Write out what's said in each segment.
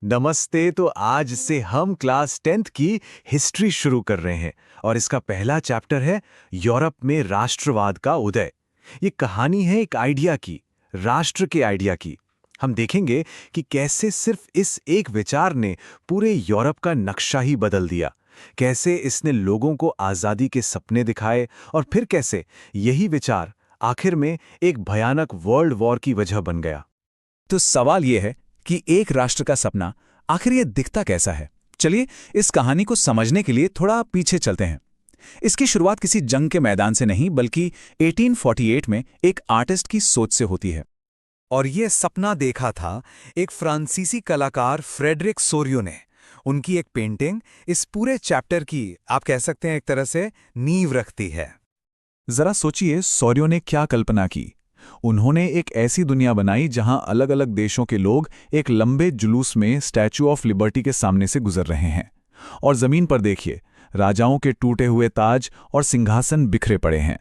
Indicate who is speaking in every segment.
Speaker 1: नमस्ते। तो आज से हम क्लास 10th की हिस्ट्री शुरू कर रहे हैं और इसका पहला चैप्टर है यूरोप में राष्ट्रवाद का उदय। ये कहानी है एक आइडिया की, राष्ट्र के आइडिया की। हम देखेंगे कि कैसे सिर्फ इस एक विचार ने पूरे यूरोप का नक्शा ही बदल दिया, कैसे इसने लोगों को आज़ादी के सपने दिखाए और फिर कैसे यही विचार आखिर में एक भयानक वर्ल्ड वॉर की वजह बन गया।
Speaker 2: तो सवाल यह है कि एक राष्ट्र का सपना आखिर ये दिखता कैसा है। चलिए इस कहानी को समझने के लिए थोड़ा पीछे चलते हैं। इसकी शुरुआत किसी जंग के मैदान से नहीं बल्कि 1848 में एक आर्टिस्ट की सोच से होती है।
Speaker 3: और ये सपना देखा था एक फ्रांसीसी कलाकार फ्रेडरिक सोरियो ने। उनकी एक पेंटिंग इस पूरे चैप्टर की, आप कह सकते हैं, एक तरह से नींव रखती है।
Speaker 2: जरा सोचिए सोरियो ने क्या कल्पना की। उन्होंने एक ऐसी दुनिया बनाई जहां अलग अलग देशों के लोग एक लंबे जुलूस में स्टैच्यू ऑफ लिबर्टी के सामने से गुजर रहे हैं। और जमीन पर देखिए, राजाओं के टूटे हुए ताज और सिंहासन बिखरे पड़े हैं।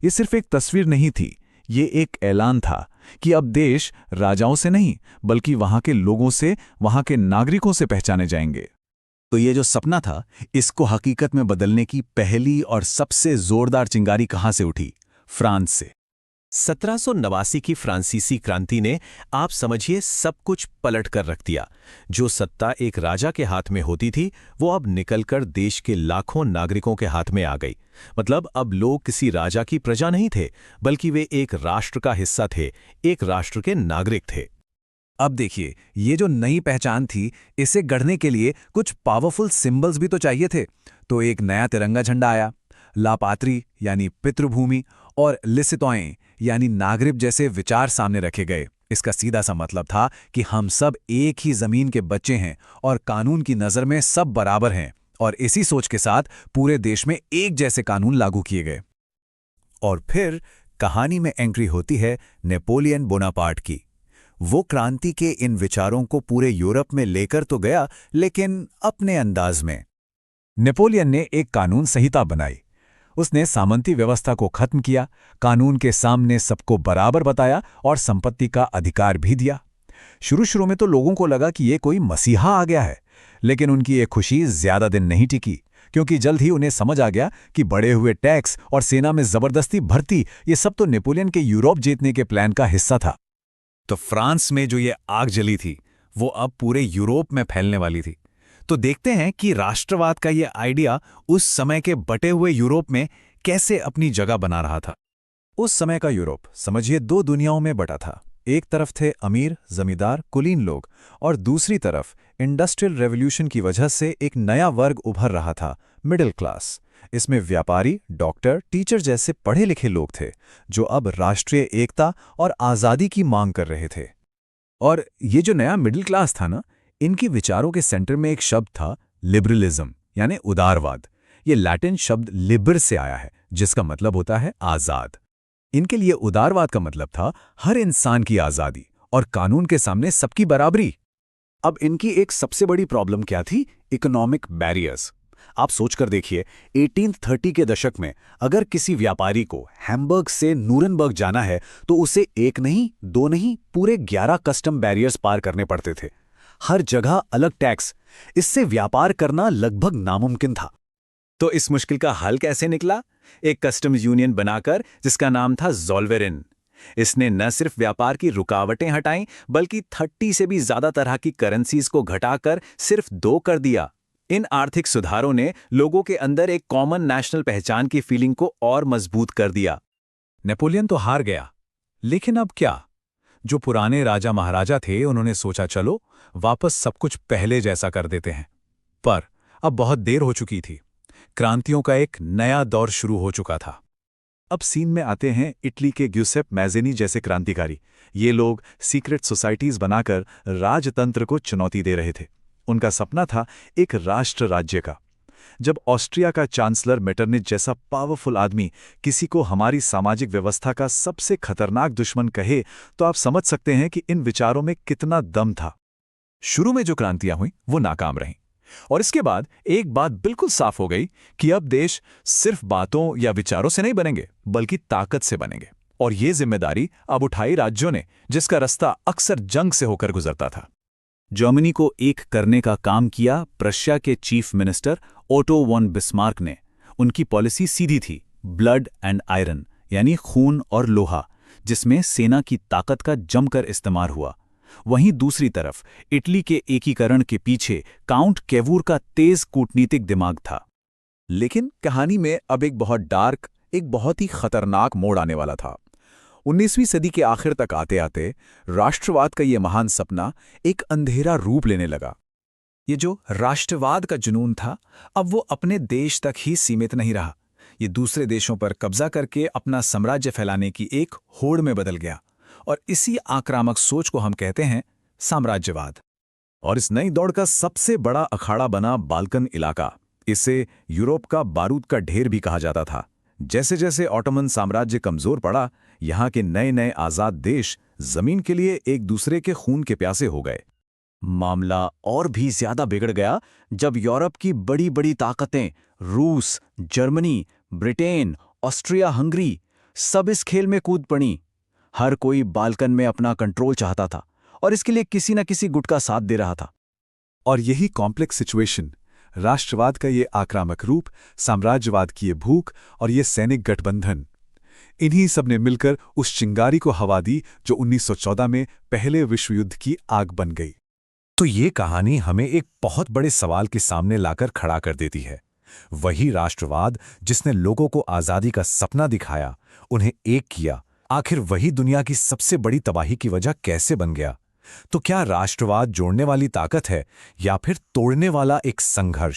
Speaker 2: ये सिर्फ एक तस्वीर नहीं थी, ये एक ऐलान था कि अब देश राजाओं से नहीं बल्कि वहां के लोगों से, वहां के नागरिकों से पहचाने जाएंगे।
Speaker 4: तो ये जो सपना था, इसको हकीकत में बदलने की पहली और सबसे जोरदार चिंगारी कहां से उठी? फ्रांस से।
Speaker 5: 1789 की फ्रांसीसी क्रांति ने, आप समझिए, सब कुछ पलट कर रख दिया। जो सत्ता एक राजा के हाथ में होती थी वो अब निकलकर देश के लाखों नागरिकों के हाथ में आ गई। मतलब अब लोग किसी राजा की प्रजा नहीं थे बल्कि वे एक राष्ट्र का हिस्सा थे, एक राष्ट्र के नागरिक थे।
Speaker 2: अब देखिए, ये जो नई पहचान थी, इसे गढ़ने के लिए कुछ पावरफुल सिंबल्स भी तो चाहिए थे। तो एक नया तिरंगा झंडा आया। लापात्री यानी पितृभूमि और लिसितोएं यानी नागरिक जैसे विचार सामने रखे गए। इसका सीधा सा मतलब था कि हम सब एक ही जमीन के बच्चे हैं और कानून की नज़र में सब बराबर हैं। और इसी सोच के साथ पूरे देश में एक जैसे कानून लागू किए गए।
Speaker 4: और फिर कहानी में एंट्री होती है नेपोलियन बोनापार्ट की। वो क्रांति के इन विचारों को पूरे यूरोप में लेकर तो गया, लेकिन अपने अंदाज में।
Speaker 2: नेपोलियन ने एक कानून संहिता बनाई। उसने सामंती व्यवस्था को खत्म किया, कानून के सामने सबको बराबर बताया और संपत्ति का अधिकार भी दिया। शुरू में तो लोगों को लगा कि ये कोई मसीहा आ गया है, लेकिन उनकी ये खुशी ज्यादा दिन नहीं टिकी, क्योंकि जल्द ही उन्हें समझ आ गया कि बढ़े हुए टैक्स और सेना में जबरदस्ती भर्ती, ये सब तो नेपोलियन के यूरोप जीतने के प्लान का हिस्सा था।
Speaker 4: तो फ्रांस में जो ये आग जली थी, वो अब पूरे यूरोप में फैलने वाली थी। तो देखते हैं कि राष्ट्रवाद का ये आइडिया उस समय के बटे हुए यूरोप में कैसे अपनी जगह बना रहा था।
Speaker 2: उस समय का यूरोप समझिए दो दुनियाओं में बटा था। एक तरफ थे अमीर, जमींदार, कुलीन लोग, और दूसरी तरफ इंडस्ट्रियल रेवोल्यूशन की वजह से एक नया वर्ग उभर रहा था, मिडिल क्लास। इसमें व्यापारी, डॉक्टर, टीचर जैसे पढ़े लिखे लोग थे, जो अब राष्ट्रीय एकता और आज़ादी की मांग कर रहे थे। और ये जो नया मिडिल क्लास था ना, इनकी विचारों के सेंटर में एक शब्द था, लिबरलिज्म यानी उदारवाद। ये लैटिन शब्द लिबर से आया है, जिसका मतलब होता है आज़ाद। इनके लिए उदारवाद का मतलब था हर इंसान की आज़ादी और कानून के सामने सबकी बराबरी।
Speaker 4: अब इनकी एक सबसे बड़ी प्रॉब्लम क्या थी? Economic barriers. आप सोचकर देखिए, 1830 के दशक में अगर किसी व्यापारी को हैम्बर्ग से नूरनबर्ग जाना है तो उसे एक नहीं, दो नहीं, पूरे 11 कस्टम बैरियर्स पार करने पड़ते थे। हर जगह अलग टैक्स। इससे व्यापार करना लगभग नामुमकिन था।
Speaker 5: तो इस मुश्किल का हल कैसे निकला? एक कस्टम्स यूनियन बनाकर, जिसका नाम था ज़ोल्वेरिन। इसने न सिर्फ व्यापार की रुकावटें हटाईं बल्कि 30 से भी ज्यादा तरह की करेंसीज को घटाकर सिर्फ 2 कर दिया। इन आर्थिक सुधारों ने लोगों के अंदर एक कॉमन नेशनल पहचान की फीलिंग को और मजबूत कर दिया।
Speaker 2: नेपोलियन तो हार गया, लेकिन अब क्या? जो पुराने राजा महाराजा थे, उन्होंने सोचा चलो वापस सब कुछ पहले जैसा कर देते हैं। पर अब बहुत देर हो चुकी थी। क्रांतियों का एक नया दौर शुरू हो चुका था। अब सीन में आते हैं इटली के ग्यूसेप मैज़ेनी जैसे क्रांतिकारी। ये लोग सीक्रेट सोसाइटीज बनाकर राजतंत्र को चुनौती दे रहे थे। उनका सपना था एक राष्ट्र राज्य का। जब ऑस्ट्रिया का चांसलर मेटरनिच जैसा पावरफुल आदमी किसी को हमारी सामाजिक व्यवस्था का सबसे खतरनाक दुश्मन कहे, तो आप समझ सकते हैं कि इन विचारों में कितना दम था। शुरू में जो क्रांतियां हुई वो नाकाम रहीं, और इसके बाद एक बात बिल्कुल साफ हो गई कि अब देश सिर्फ बातों या विचारों से नहीं बनेंगे बल्कि ताकत से बनेंगे। और ये जिम्मेदारी अब उठाई राज्यों ने, जिसका रास्ता अक्सर जंग से होकर गुजरता था।
Speaker 4: जर्मनी को एक करने का काम किया प्रशिया के chief minister Otto von Bismarck ने। उनकी पॉलिसी सीधी थी, ब्लड एंड आयरन, यानी खून और लोहा, जिसमें सेना की ताकत का जमकर इस्तेमाल हुआ। वहीं दूसरी तरफ इटली के एकीकरण के पीछे काउंट केवूर का तेज कूटनीतिक दिमाग था।
Speaker 3: लेकिन कहानी में अब एक बहुत डार्क, एक बहुत ही खतरनाक मोड़ आने वाला था। 19वीं सदी के आखिर तक आते आते राष्ट्रवाद का ये महान सपना एक अंधेरा रूप लेने लगा।
Speaker 1: ये जो राष्ट्रवाद का जुनून था, अब वो अपने देश तक ही सीमित नहीं रहा। ये दूसरे देशों पर कब्जा करके अपना साम्राज्य फैलाने की एक होड़ में बदल गया। और इसी आक्रामक सोच को हम कहते हैं साम्राज्यवाद।
Speaker 5: और इस नई दौड़ का सबसे बड़ा अखाड़ा बना बाल्कन इलाका। इसे यूरोप का बारूद का ढेर भी कहा जाता था। जैसे जैसे ऑटोमन साम्राज्य कमजोर पड़ा, यहाँ के नए नए आजाद देश जमीन के लिए एक दूसरे के खून के प्यासे हो गए।
Speaker 4: मामला और भी ज्यादा बिगड़ गया जब यूरोप की बड़ी बड़ी ताकतें रूस, जर्मनी, ब्रिटेन, ऑस्ट्रिया, हंगरी सब इस खेल में कूद पड़ी। हर कोई बाल्कन में अपना कंट्रोल चाहता था और इसके लिए किसी न किसी गुट का साथ दे रहा था।
Speaker 2: और यही कॉम्प्लेक्स सिचुएशन, राष्ट्रवाद का ये आक्रामक रूप, साम्राज्यवाद की ये भूख और ये सैनिक गठबंधन, इन्हीं सब ने मिलकर उस चिंगारी को हवा दी जो 1914 में पहले विश्व युद्ध की आग बन गई।
Speaker 3: तो ये कहानी हमें एक बहुत बड़े सवाल के सामने लाकर खड़ा कर देती है। वही राष्ट्रवाद जिसने लोगों को आजादी का सपना दिखाया, उन्हें एक किया, आखिर वही दुनिया की सबसे बड़ी तबाही की वजह कैसे बन गया? तो क्या राष्ट्रवाद जोड़ने वाली ताकत है या फिर तोड़ने वाला एक संघर्ष?